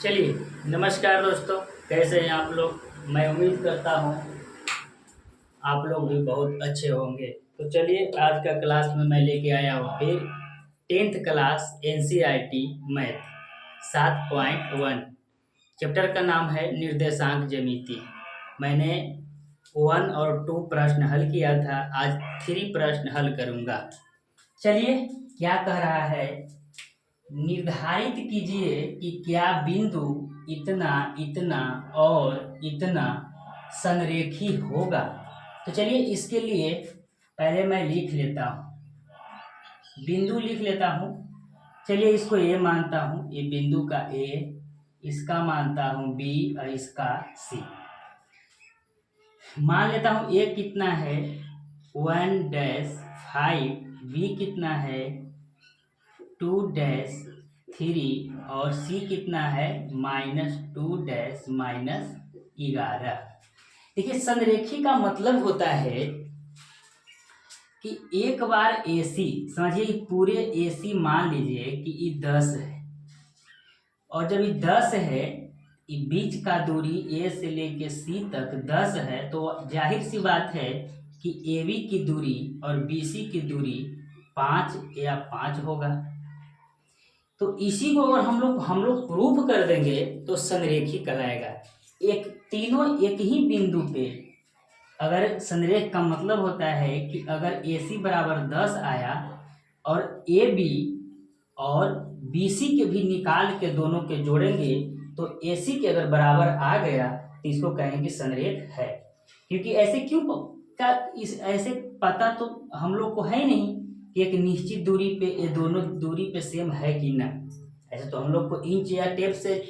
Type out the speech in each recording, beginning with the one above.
चलिए, नमस्कार दोस्तों। कैसे हैं आप लोग? मैं उम्मीद करता हूँ आप लोग भी बहुत अच्छे होंगे। तो चलिए, आज का क्लास में मैं लेके आया हूँ फिर 10th class NCERT math 7.1। Chapter का नाम है निर्देशांक ज्यामिति। मैंने 1 और 2 प्रश्न हल किया था, आज 3 प्रश्न हल करूँगा। चलिए, क्या कह रहा है? निर्धारित कीजिए कि क्या बिंदु इतना इतना और इतना संरेखी होगा। तो चलिए, इसके लिए पहले मैं लिख लेता हूँ, बिंदु लिख लेता हूँ। चलिए, इसको ए मानता हूँ, ये बिंदु का ए, इसका मानता हूँ बी और इसका सी। मान लेता हूँ ए कितना है 1-5, बी कितना है 2-3 और सी कितना है -2-11। देखिए, संरेखी का मतलब होता है कि एक बार AC समझिए, पूरे AC मान लीजिए कि ये 10 है, और जब ये 10 है, ये बीच का दूरी A से लेके C तक 10 है, तो जाहिर सी बात है कि AB की दूरी और BC की दूरी 5 या 5 होगा। तो इसी को अगर हम लोग प्रूफ कर देंगे तो संरेखी कहलाएगा। एक तीनों एक ही बिंदु पे, अगर संरेख का मतलब होता है कि अगर AC बराबर 10 आया और AB और BC के भी निकाल के दोनों के जोड़ेंगे तो AC के अगर बराबर आ गया तो इसको कहेंगे कि संरेख है। क्योंकि ऐसे क्यों ऐसे पता तो हम लोग को है नहीं कि एक निश्चित दूरी पे ये दोनों दूरी पे सेम है कि ना। ऐसे तो हम लोग को इंच या टेप से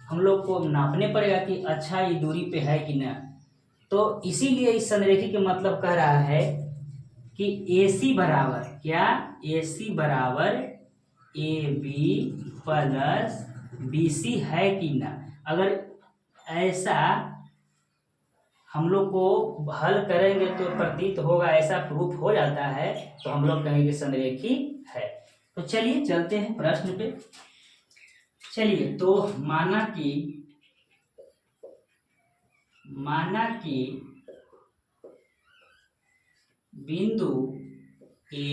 हम लोग को नापने पड़ेगा कि अच्छा ये दूरी पे है कि ना। तो इसीलिए इस संरेखी के मतलब कह रहा है कि AC बराबर क्या, AC बराबर AB प्लस BC है कि ना। अगर ऐसा हम लोग को हल करेंगे तो प्रतीत होगा, ऐसा प्रूफ हो जाता है तो हम लोग कहेंगे संरेखी है। तो चलिए चलते हैं प्रश्न पे। चलिए, तो माना कि बिंदु A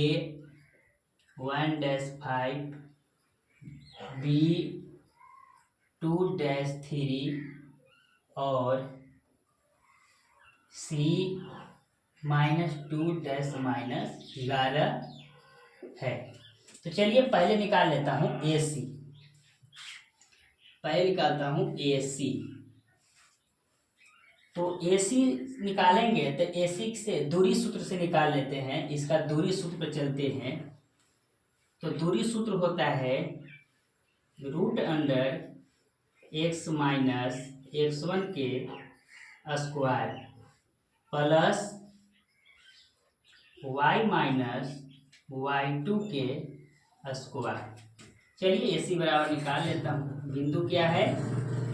1-5, B 2-3 और C -2-11 है। तो चलिए, पहले निकाल लेता हूँ AC। पहले निकालता हूँ AC। तो AC निकालेंगे तो AC से दूरी सूत्र से निकाल लेते हैं। इसका दूरी सूत्र पर चलते हैं। तो दूरी सूत्र होता है √(x-x1) के स्क्वायर प्लस y-y2 के स्क्वायर। चलिए, AC बराबर निकाल लेता हूँ। बिंदु क्या है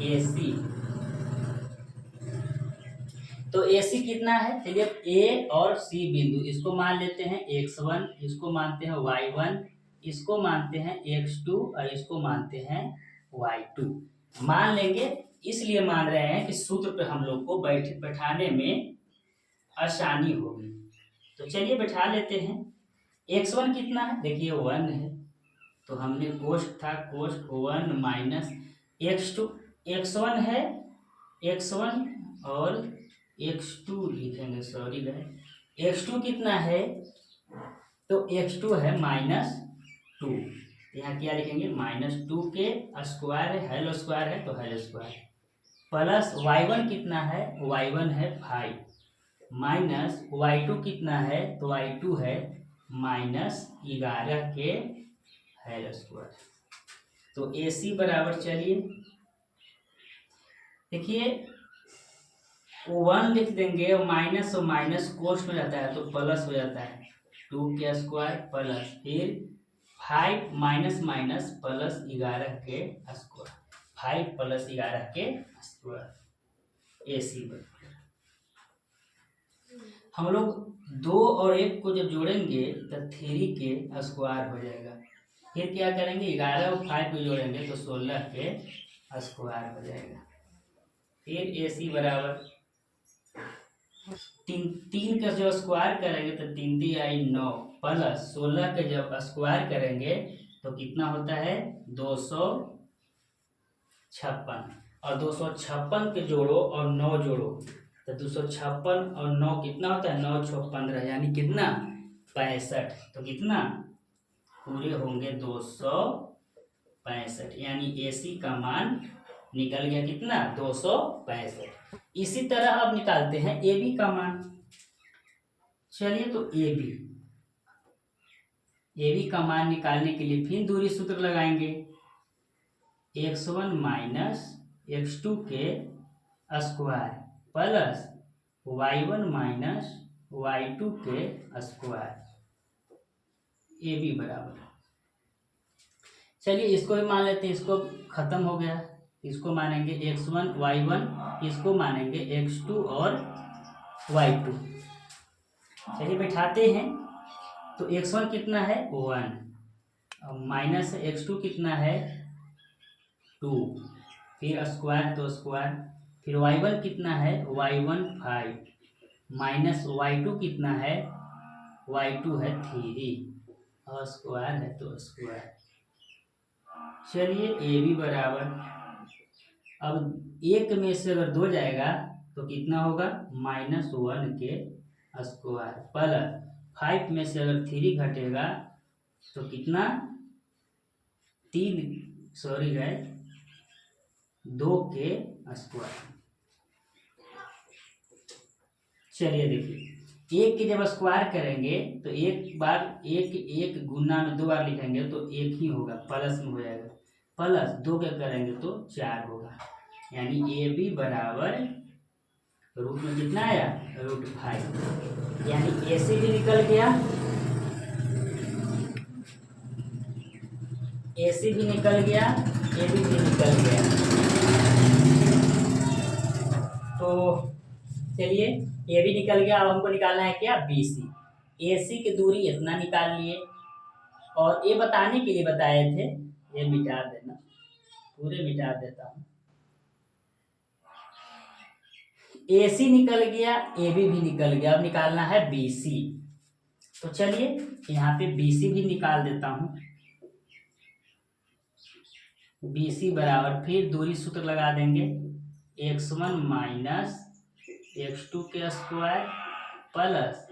AC। तो AC कितना है? चलिए, A और C बिंदु, इसको मान लेते हैं x1, इसको मानते हैं y1, इसको मानते हैं x2 और इसको मानते हैं y2। मान लेंगे, इसलिए मान रहे हैं कि सूत्र पे हम लोग को बैठाने में आसानी होगी। तो चलिए बैठा लेते हैं। x1 कितना है? देखिए 1 है, तो हमने कोष्ट था, कोष्ट 1 माइनस x2, x1 है, x1 और x2 लिखेंगे, सॉरी गाइस। x2 कितना है? तो x2 है -2। यहाँ क्या लिखेंगे? -2 के स्क्वायर है, हेलो स्क्वायर है तो हेलो स्क्वायर, प्लस y1 कितना है? y1 है 5, माइनस y2 कितना है? तो y2 है -11 के हेलो स्क्वायर। तो AC बराबर, चलिए देखिए 1 लिख देंगे और माइनस कोष्ट में जाता है तो प्लस हो जाता है 2 के स्क्वायर प्लस फिर 5 माइनस प्लस 11 के स्क्वायर, 5 प्लस 11 के स्क्वायर। AC बराबर हम लोग 2 और 1 को जब जोड़ेंगे तो 3 के स्क्वायर हो जाएगा। फिर क्या करेंगे? 11 और 5 को जोड़ेंगे तो 16 के स्क्वायर हो जाएगा। फिर AC बराबर तीन का जब स्क्वायर करेंगे तो 3×3 = 9 प्लस 16 के जब स्क्वायर करेंगे तो कितना होता है 256। और 256 के जोड़ो और 9 जोड़ो तो 256 और 9 कितना होता है 9 6 15 यानी कितना 65। तो कितना पूरे होंगे 265 यानी AC का मान निकल गया कितना 265। इसी तरह अब निकालते हैं AB का मान। चलिए तो AB का मान निकालने के लिए फिर दूरी सूत्र लगाएंगे x1 माइनस x2 के square plus y1 minus y2 के स्क्वायर AB बराबर। चलिए इसको भी मान लेते हैं, इसको खत्म हो गया, इसको मानेंगे x1 y1, इसको मानेंगे x2 और y2। चलिए बैठाते हैं तो x1 कितना है 1 माइनस x2 कितना है 2 फिर स्क्वायर तो स्क्वायर फिर y1 कितना है y1 5 माइनस y2 कितना है y2 है 3 और स्क्वायर है तो स्क्वायर। चलिए AB बराबर अब एक में से अगर 2 जाएगा तो कितना होगा -1 के स्क्वायर प्लस 5 में से अगर 3 घटेगा तो कितना 2 के स्क्वायर। चलिए देखिए एक के जब स्क्वायर करेंगे तो एक बार एक गुना में 2 बार लिखेंगे तो एक ही होगा प्लस में हो जाएगा, प्लस 2 के करेंगे तो 4 होगा यानी AB बराबर रूट में कितना आया √5 यानी AC भी निकल गया, AC भी निकल गया, AB भी निकल गया। तो चलिए ये भी निकल गया। अब हमको निकालना है क्या BC। AC की दूरी इतना निकाल लिए और ये बताने के लिए बताए थे, ये मिटा देना, पूरे मिटा देता हूँ। AC निकल गया, AB भी निकल गया, अब निकालना है BC। तो चलिए यहाँ पे BC भी निकाल देता हूँ। BC बराबर फिर दूरी सूत्र लगा देंगे x1 माइनस x2 के square plus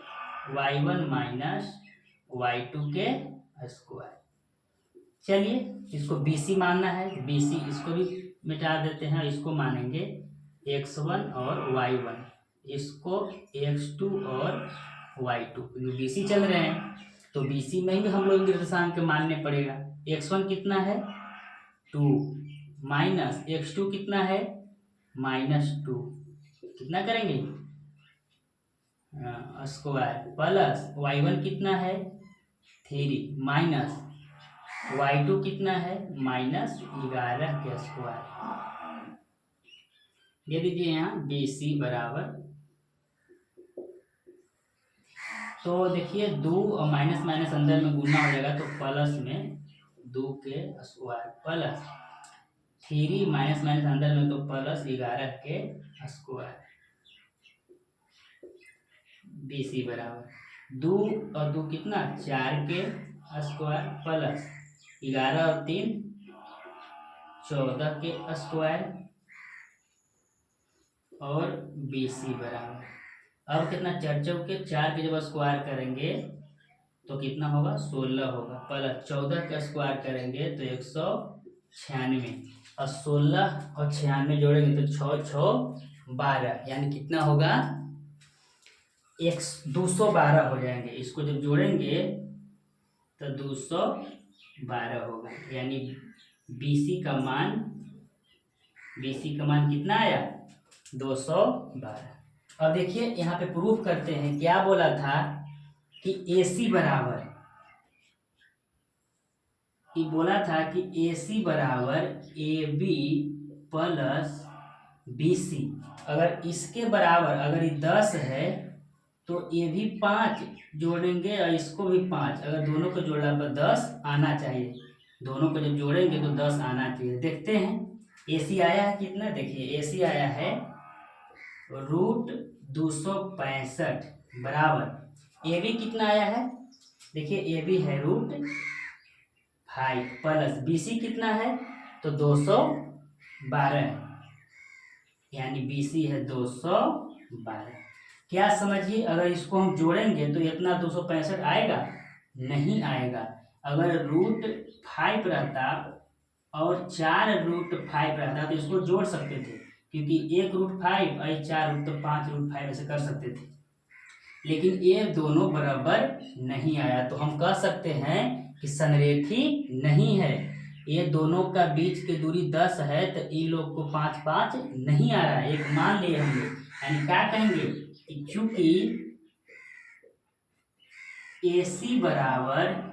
y1 minus y2 के स्क्वायर। चलिए इसको BC मानना है, BC इसको भी मिटा देते हैं, इसको मानेंगे x1 और y1, इसको x2 और y2। BC चल रहे हैं तो BC में ही हम लोग निर्देशांक के मानने पड़ेगा। x1 कितना है 2 माइनस x2 कितना है -2, कितना करेंगे स्क्वायर प्लस y1 कितना है 3 माइनस y2 कितना है -11 के स्क्वायर। ये दीजिए यहाँ BC बराबर, तो देखिए 2 और माइनस माइनस अंदर में गुना हो जाएगा तो प्लस में 2 के स्क्वायर प्लस 3 माइनस माइनस अंदर में तो प्लस 11 के स्क्वायर। BC बराबर 2 और 2 कितना 4 के स्क्वायर प्लस 11 और 3 14 के स्क्वायर और BC बराबर अब कितना 4 चौके 4 के जब स्क्वायर करेंगे तो कितना होगा 16 होगा प्लस 14 का स्क्वायर करेंगे तो 196 और 16 और 96 जोड़ेंगे तो 6 6 12 यानी कितना होगा 212 हो जाएंगे। इसको जब जोड़ेंगे तो 212 होगा यानी BC का मान कितना आया 212। अब देखिए यहाँ पे प्रूफ करते हैं, क्या बोला था कि AC बराबर, कि बोला था कि AC बराबर AB प्लस BC। अगर इसके बराबर अगर ये 10 है तो ये भी 5 जोड़ेंगे और इसको भी 5, अगर दोनों को जोड़ने पर 10 आना चाहिए, दोनों को जब जोड़ेंगे तो 10 आना चाहिए। देखते हैं AC आया है कितना, देखिए AC आया है √265 बराबर AB कितना आया है, देखिए AB है √5 प्लस BC कितना है तो 212, यानी BC है 212। क्या समझिए, अगर इसको हम जोड़ेंगे तो इतना 265 आएगा, नहीं आएगा। अगर √5 रहता और 4√5 रहता तो इसको जोड़ सकते थे, क्योंकि 1√5 और 4 तो 5√5 ऐसे कर सकते थे, लेकिन ये दोनों बराबर नहीं आया, तो हम कह सकते हैं कि संरेखी नहीं है। ये दोनों का बीच की दूरी 10 है, तो इन लोग को 5 5 नहीं आ रहा है, एक मान लिए हम लोग। यानी क्या कहेंगे कि चूंकि AC बराबर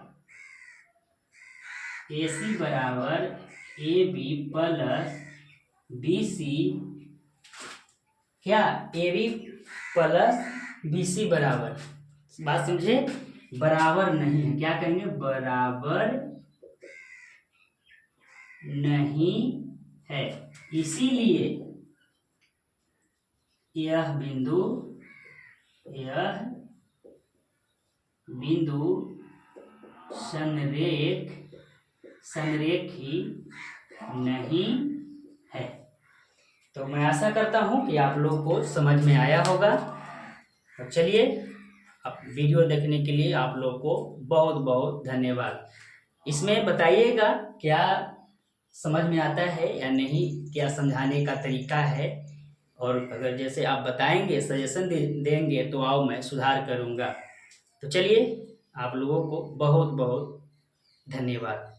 AB प्लस BC, क्या AB प्लस BC बराबर, बात समझे, बराबर नहीं है, क्या कहेंगे, बराबर नहीं है। इसीलिए यह बिंदु संरेखी नहीं है। तो मैं आशा करता हूं कि आप लोग को समझ में आया होगा। तो चलिए, अब वीडियो देखने के लिए आप लोग को बहुत बहुत धन्यवाद। इसमें बताइएगा क्या समझ में आता है या नहीं, क्या समझाने का तरीका है, और अगर जैसे आप बताएंगे, सजेशन देंगे तो आओ मैं सुधार करूँगा। तो चलिए, आप लोगों को बहुत बहुत धन्यवाद।